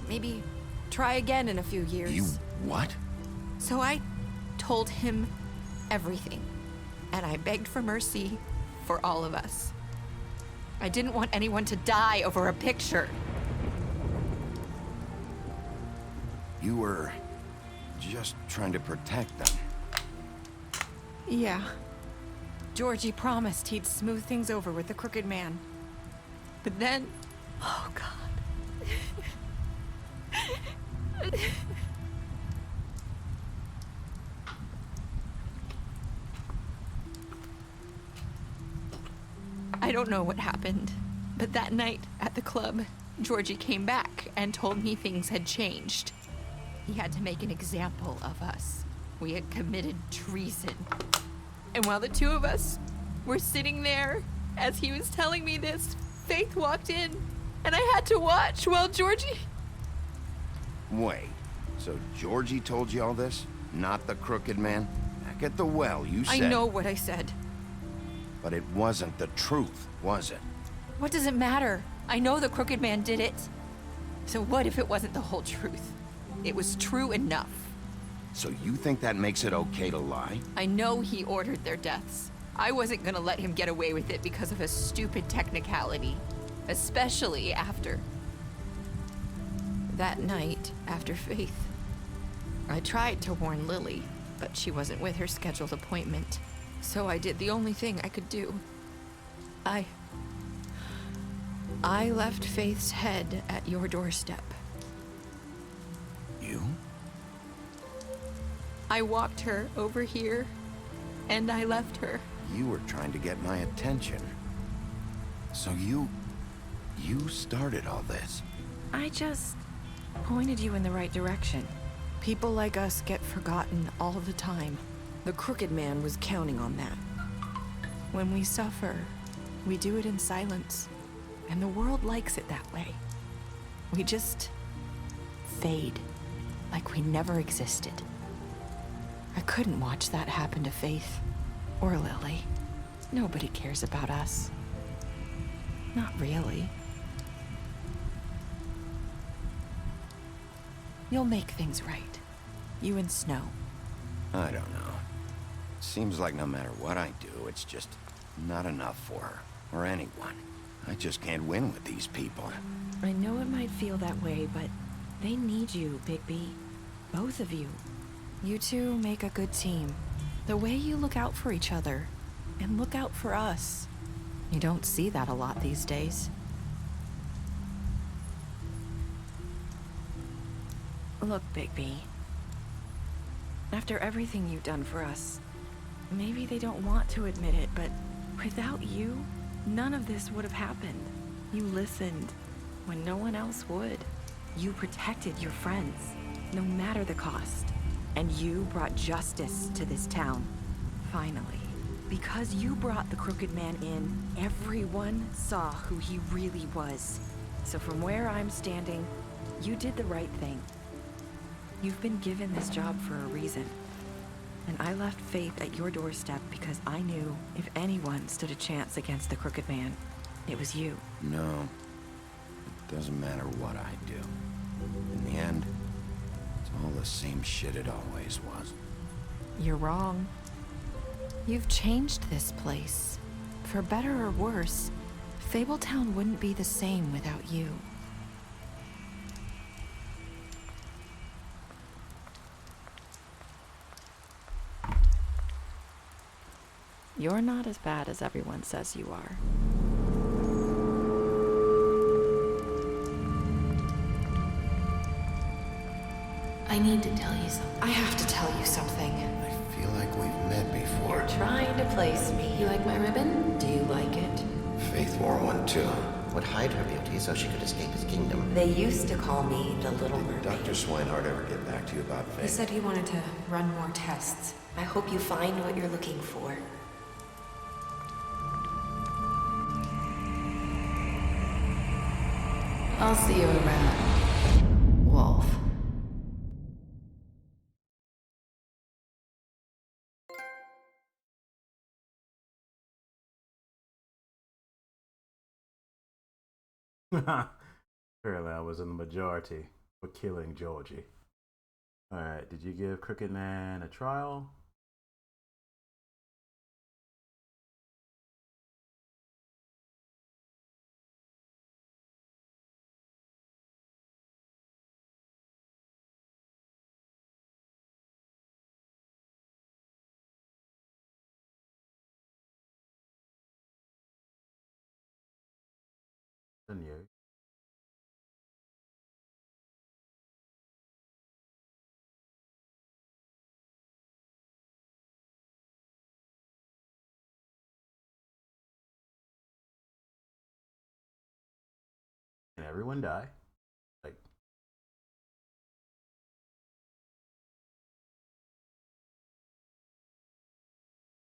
Maybe try again in a few years. You what? So I told him everything. And I begged for mercy for all of us. I didn't want anyone to die over a picture. You were just trying to protect them. Yeah. Georgie promised he'd smooth things over with the Crooked Man. But then... Oh, God. I don't know what happened, but that night at the club, Georgie came back and told me things had changed. He had to make an example of us. We had committed treason. And while the two of us were sitting there, as he was telling me this, Faith walked in, and I had to watch while Georgie... Wait, so Georgie told you all this? Not the Crooked Man? Back at the well, you said... I know what I said. But it wasn't the truth, was it? What does it matter? I know the Crooked Man did it. So what if it wasn't the whole truth? It was true enough. So you think that makes it okay to lie? I know he ordered their deaths. I wasn't gonna let him get away with it because of a stupid technicality. Especially after... that night, after Faith. I tried to warn Lily, but she wasn't with her scheduled appointment. So I did the only thing I could do. I left Faith's head at your doorstep. You? I walked her over here, and I left her. You were trying to get my attention. So you started all this. I just pointed you in the right direction. People like us get forgotten all the time. The Crooked Man was counting on that. When we suffer, we do it in silence, and the world likes it that way. We just fade, like we never existed. I couldn't watch that happen to Faith, or Lily. Nobody cares about us. Not really. You'll make things right. You and Snow. I don't know. Seems like no matter what I do, it's just not enough for her, or anyone. I just can't win with these people. I know it might feel that way, but they need you, Bigby. Both of you. You two make a good team. The way you look out for each other, and look out for us. You don't see that a lot these days. Look, Bigby. After everything you've done for us, maybe they don't want to admit it, but without you, none of this would have happened. You listened when no one else would. You protected your friends, no matter the cost. And you brought justice to this town. Finally. Because you brought the Crooked Man in, everyone saw who he really was. So from where I'm standing, you did the right thing. You've been given this job for a reason. And I left Faith at your doorstep because I knew if anyone stood a chance against the Crooked Man, it was you. No. It doesn't matter what I do. In the end, it's all the same shit it always was. You're wrong. You've changed this place. For better or worse, Fabletown wouldn't be the same without you. You're not as bad as everyone says you are. I need to tell you something. I have to tell you something. I feel like we've met before. You're trying to place me. You like my ribbon? Do you like it? Faith wore one too. Would hide her beauty so she could escape his kingdom. They used to call me the Little Mermaid. Dr. Swinehart ever get back to you about Faith? He said he wanted to run more tests. I hope you find what you're looking for. I'll see you around, Wolf. Apparently I was in the majority for killing Georgie. Alright, did you give Crooked Man a trial? Didn't you? Can everyone die? Like,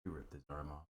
he ripped his arm off.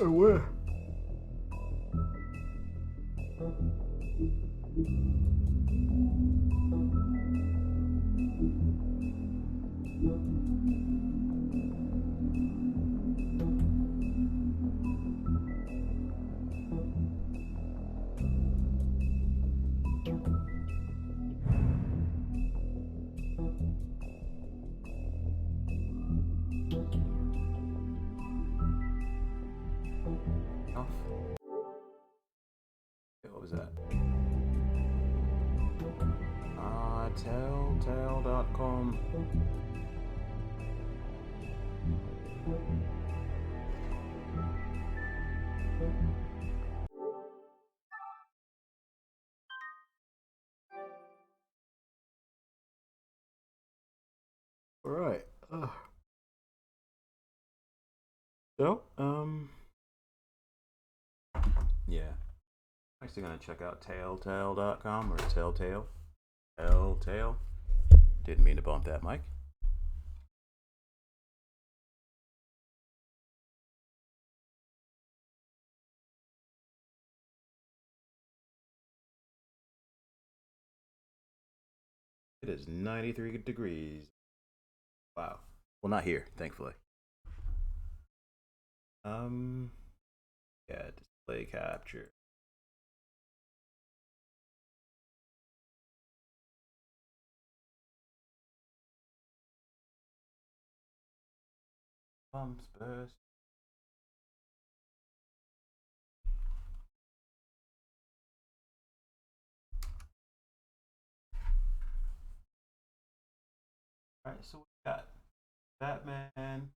Oh, where? What was that? Telltale.com. All right. So, yeah. I'm actually gonna check out Telltale.com or Telltale. Telltale. Didn't mean to bump that mic. It is 93 degrees. Wow. Well, not here, thankfully. Yeah, display capture. Bumps burst. Alright, so we got Batman,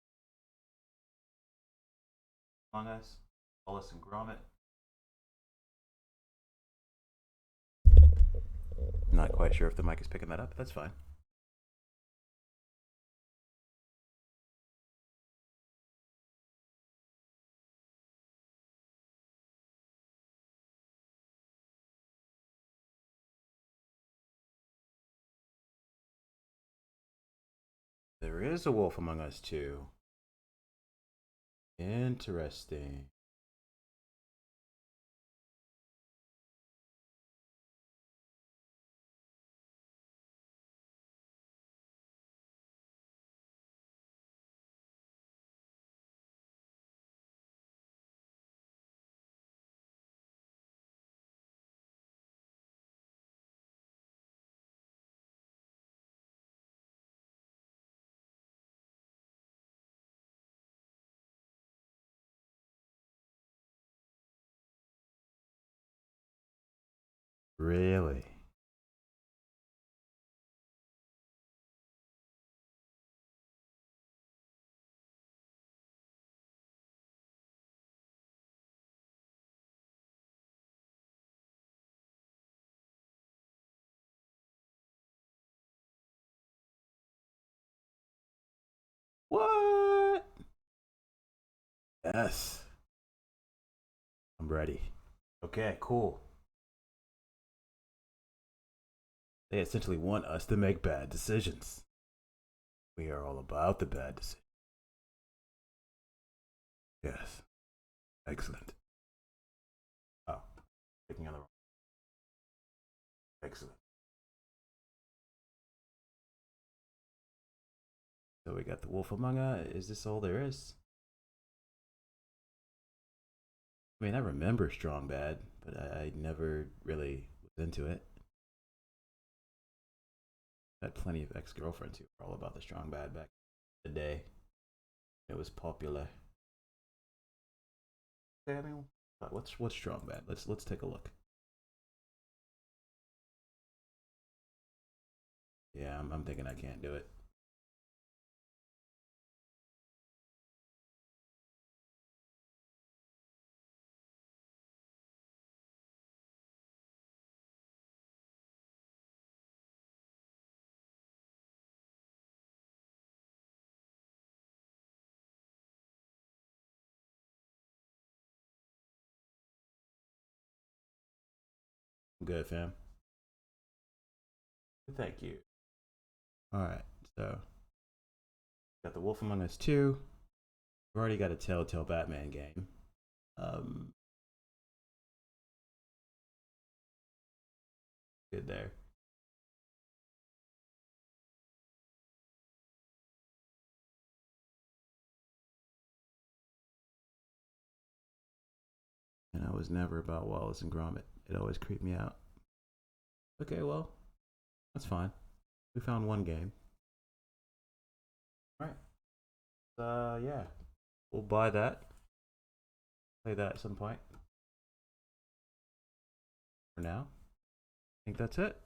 Among Us, Wallace and Gromit. Not quite sure if the mic is picking that up. That's fine. There is a Wolf Among Us too. Interesting. Really? What? Yes. I'm ready. Okay, cool. They essentially want us to make bad decisions. We are all about the bad decisions. Yes. Excellent. Oh, picking on the wrong. Excellent. So we got the Wolf Among Us. Is this all there is? I mean, I remember Strong Bad, but I never really was into it. I had plenty of ex-girlfriends who were all about the Strong Bad back in the day. It was popular. Okay, I mean, what's Strong Bad? Let's take a look. Yeah, I'm thinking I can't do it. Good, fam. Thank you. Alright, so got the Wolf Among Us 2. We've already got a Telltale Batman game. Good there. And I was never about Wallace and Gromit. It always creeped me out. Okay, well, that's fine. We found one game. Alright. Yeah. We'll buy that. Play that at some point. For now, I think that's it.